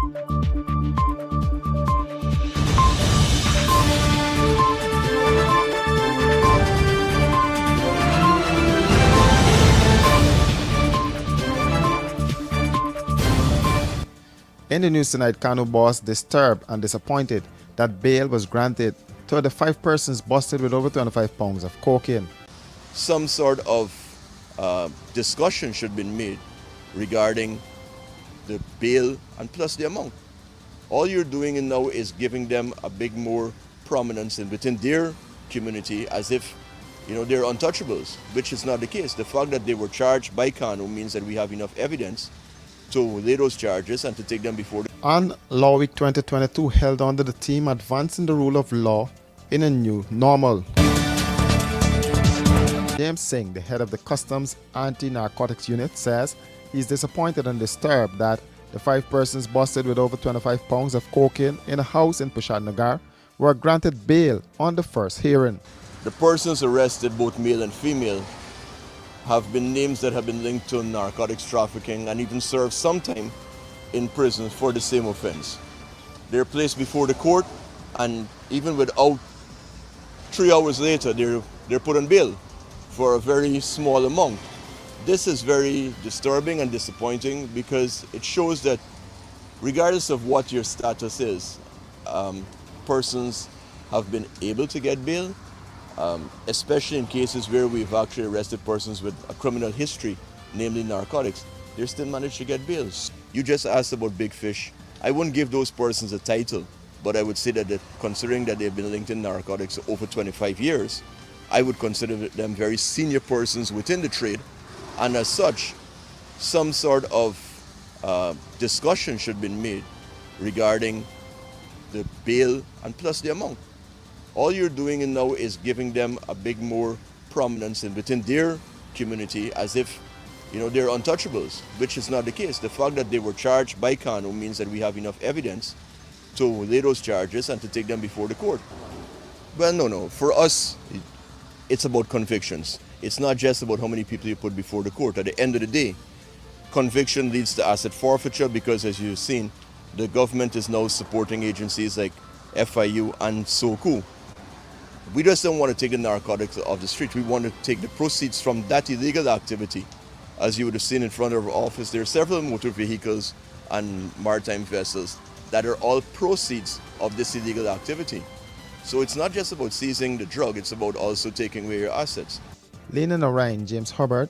In the news tonight, Kanu boss disturbed and disappointed that bail was granted to the 5 persons busted with over 25 pounds of cocaine. Some sort of discussion should be made regarding the bail and plus the amount. All you're doing now is giving them a big more prominence within their community as if they're untouchables, which is not the case. The fact that they were charged by Kanu means that we have enough evidence to lay those charges and to take them before On Law Week 2022 held under the theme Advancing the Rule of Law in a New Normal. James Singh, the head of the Customs Anti-Narcotics Unit, says he's disappointed and disturbed that the 5 persons busted with over 25 pounds of cocaine in a house in Peshawar were granted bail on the first hearing. The persons arrested, both male and female, have been names that have been linked to narcotics trafficking and even served some time in prison for the same offense. They're placed before the court, and even without 3 hours later, they're put on bail for a very small amount. This is very disturbing and disappointing because it shows that regardless of what your status is, persons have been able to get bail, especially in cases where we've actually arrested persons with a criminal history, namely narcotics. They still managed to get bails. You just asked about big fish. I wouldn't give those persons a title, but I would say that considering that they've been linked in narcotics over 25 years, I would consider them very senior persons within the trade, and as such, some sort of discussion should be made regarding the bail and plus the amount. All you're doing now is giving them a big more prominence within their community as if they're untouchables, which is not the case. The fact that they were charged by Kanu means that we have enough evidence to lay those charges and to take them before the court. Well, no. For us, it's about convictions. It's not just about how many people you put before the court. At the end of the day, conviction leads to asset forfeiture because, as you've seen, the government is now supporting agencies like FIU and SOCU. We just don't want to take the narcotics off the street. We want to take the proceeds from that illegal activity. As you would have seen in front of our office, there are several motor vehicles and maritime vessels that are all proceeds of this illegal activity. So it's not just about seizing the drug, it's about also taking away your assets. Lena Narain, James Hubbard,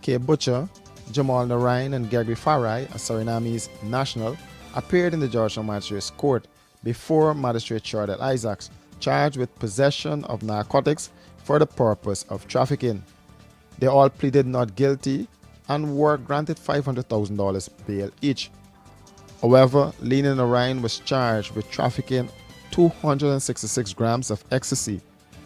Kay Butcher, Jamal Narain, and Gregory Farai, a Surinamese national, appeared in the Georgetown Magistrates Court before Magistrate Chardell Isaacs, charged with possession of narcotics for the purpose of trafficking. They all pleaded not guilty and were granted $500,000 bail each. However, Lena Narain was charged with trafficking 266 grams of ecstasy,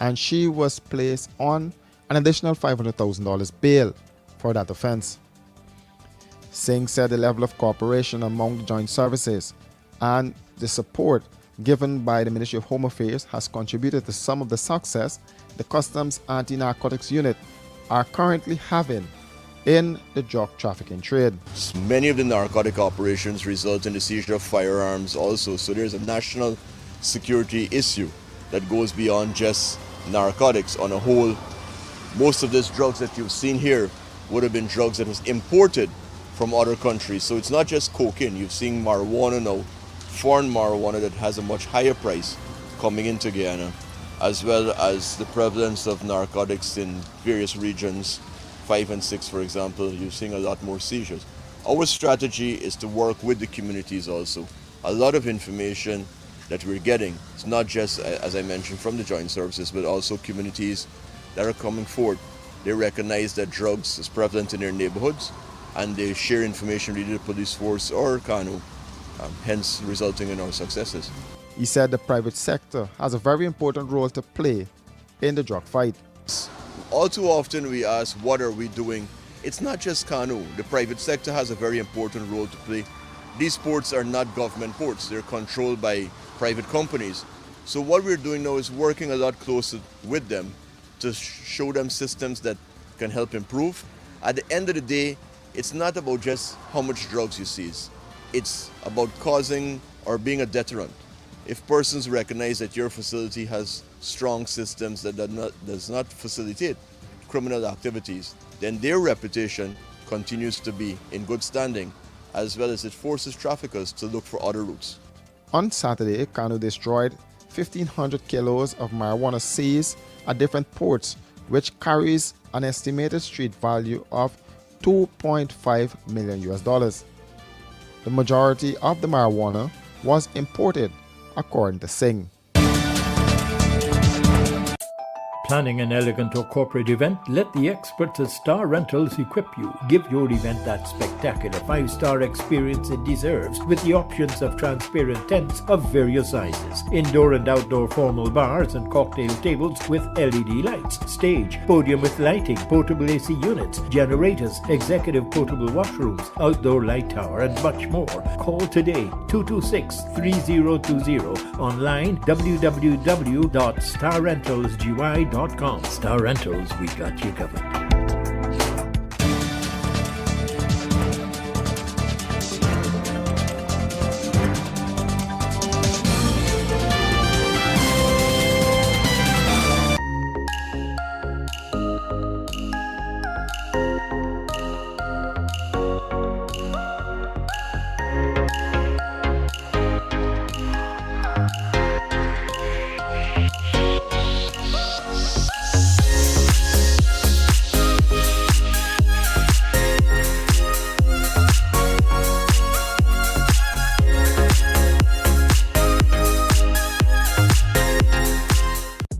and she was placed on an additional $500,000 bail for that offense. Singh said the level of cooperation among the joint services and the support given by the Ministry of Home Affairs has contributed to some of the success the Customs Anti-Narcotics Unit are currently having in the drug trafficking trade. Many of the narcotic operations result in the seizure of firearms also, so there's a national security issue that goes beyond just narcotics on a whole. Most of these drugs that you've seen here would have been drugs that was imported from other countries, so it's not just cocaine. You've seen marijuana now, foreign marijuana that has a much higher price coming into Guyana, as well as the prevalence of narcotics in various regions, 5 and 6 for example. You're seeing a lot more seizures. Our strategy is to work with the communities also. A lot of information that we're getting, it's not just, as I mentioned, from the joint services, but also communities that are coming forward. They recognize that drugs is prevalent in their neighborhoods, and they share information with the police force or Kanu, hence resulting in our successes. He said the private sector has a very important role to play in the drug fight. All too often we ask, what are we doing? It's not just Kanu. The private sector has a very important role to play. These ports are not government ports. They're controlled by private companies. So what we're doing now is working a lot closer with them to show them systems that can help improve. At the end of the day, it's not about just how much drugs you seize. it's about causing or being a deterrent. If persons recognize that your facility has strong systems that does not facilitate criminal activities, then their reputation continues to be in good standing, as well as it forces traffickers to look for other routes. On Saturday, KANU destroyed 1,500 kilos of marijuana seized at different ports, which carries an estimated street value of $2.5 million US. The majority of the marijuana was imported, according to Singh. Planning an elegant or corporate event? Let the experts at Star Rentals equip you. Give your event that spectacular 5-star experience it deserves with the options of transparent tents of various sizes, indoor and outdoor formal bars and cocktail tables with LED lights, stage, podium with lighting, portable AC units, generators, executive portable washrooms, outdoor light tower and much more. Call today 226-3020, online www.starrentalsgy.com. Star Rentals, we got you covered.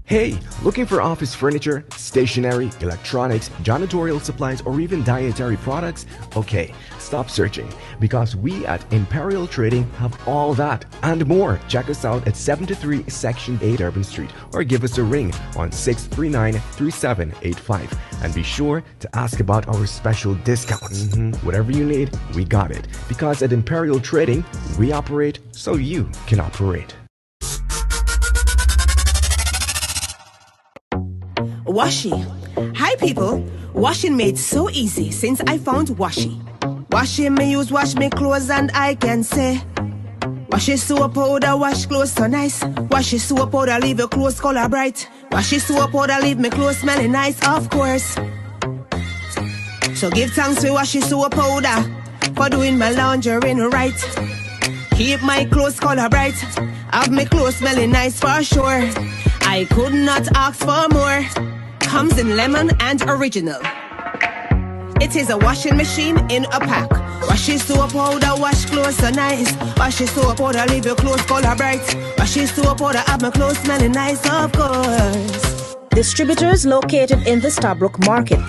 Hey, looking for office furniture, stationery, electronics, janitorial supplies, or even dietary products? Okay, stop searching, because we at Imperial Trading have all that and more. Check us out at 73 Section 8 Urban Street, or give us a ring on 639-3785. And be sure to ask about our special discounts. Whatever you need, we got it. Because at Imperial Trading, we operate so you can operate. Washi. Hi people. Washing made so easy since I found Washi. Washing me use wash me clothes and I can say Washi soap powder wash clothes so nice. Washi soap powder leave your clothes color bright. Washi soap powder leave me clothes smelling nice, of course. So give thanks to Washi soap powder for doing my laundry right. Keep my clothes color bright. Have my clothes smelling nice for sure. I could not ask for more. Comes in lemon and original. It is a washing machine in a pack. Washi soap powder wash clothes so nice. Washi soap powder leave your clothes color bright. Washi soap powder have my clothes smelling nice, of course. Distributors located in the Stabrook Market.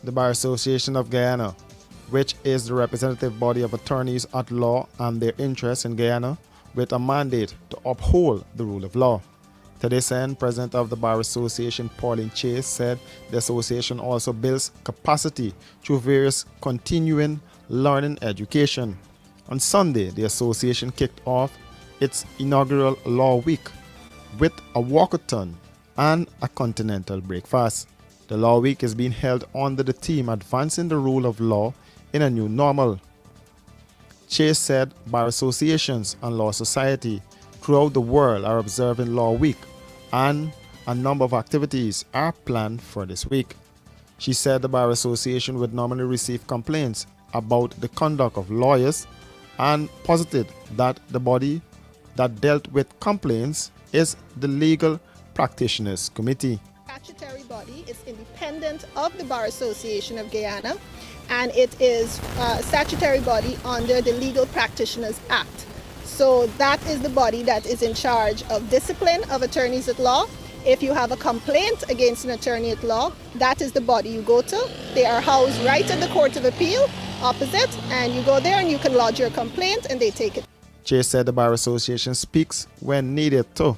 The Bar Association of Guyana, which is the representative body of attorneys at law and their interests in Guyana, with a mandate to uphold the rule of law. To this end, President of the Bar Association, Pauline Chase, said the association also builds capacity through various continuing learning education. On Sunday, the association kicked off its inaugural Law Week with a walkathon and a continental breakfast. The Law Week is being held under the theme Advancing the Rule of Law in a New Normal. Chase said bar associations and law society throughout the world are observing Law Week, and a number of activities are planned for this week. She said the Bar Association would normally receive complaints about the conduct of lawyers and posited that the body that dealt with complaints is the Legal Practitioners Committee. Statutory body is independent of the Bar Association of Guyana, and it is a statutory body under the Legal Practitioners Act. So that is the body that is in charge of discipline of attorneys at law. If you have a complaint against an attorney at law, that is the body you go to. They are housed right at the Court of Appeal, opposite, and you go there and you can lodge your complaint and they take it. Chase said the Bar Association speaks when needed too.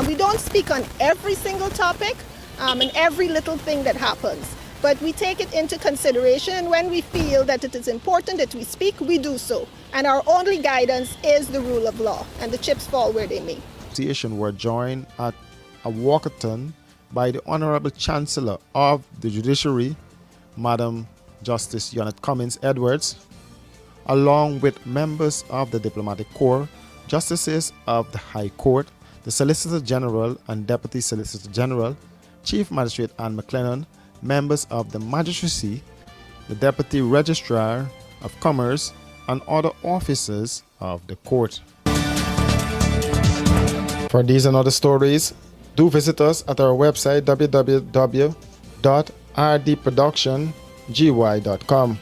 We don't speak on every single topic and every little thing that happens, but we take it into consideration, and when we feel that it is important that we speak, we do so. And our only guidance is the rule of law, and the chips fall where they may. The association were joined at a walkathon by the Honorable Chancellor of the Judiciary, Madam Justice Janet Cummins Edwards, along with members of the Diplomatic Corps, justices of the High Court, the Solicitor General and Deputy Solicitor General, Chief Magistrate Anne McLennan, members of the Magistracy, the Deputy Registrar of Commerce, and other officers of the court. For these and other stories, do visit us at our website www.rdproductiongy.com.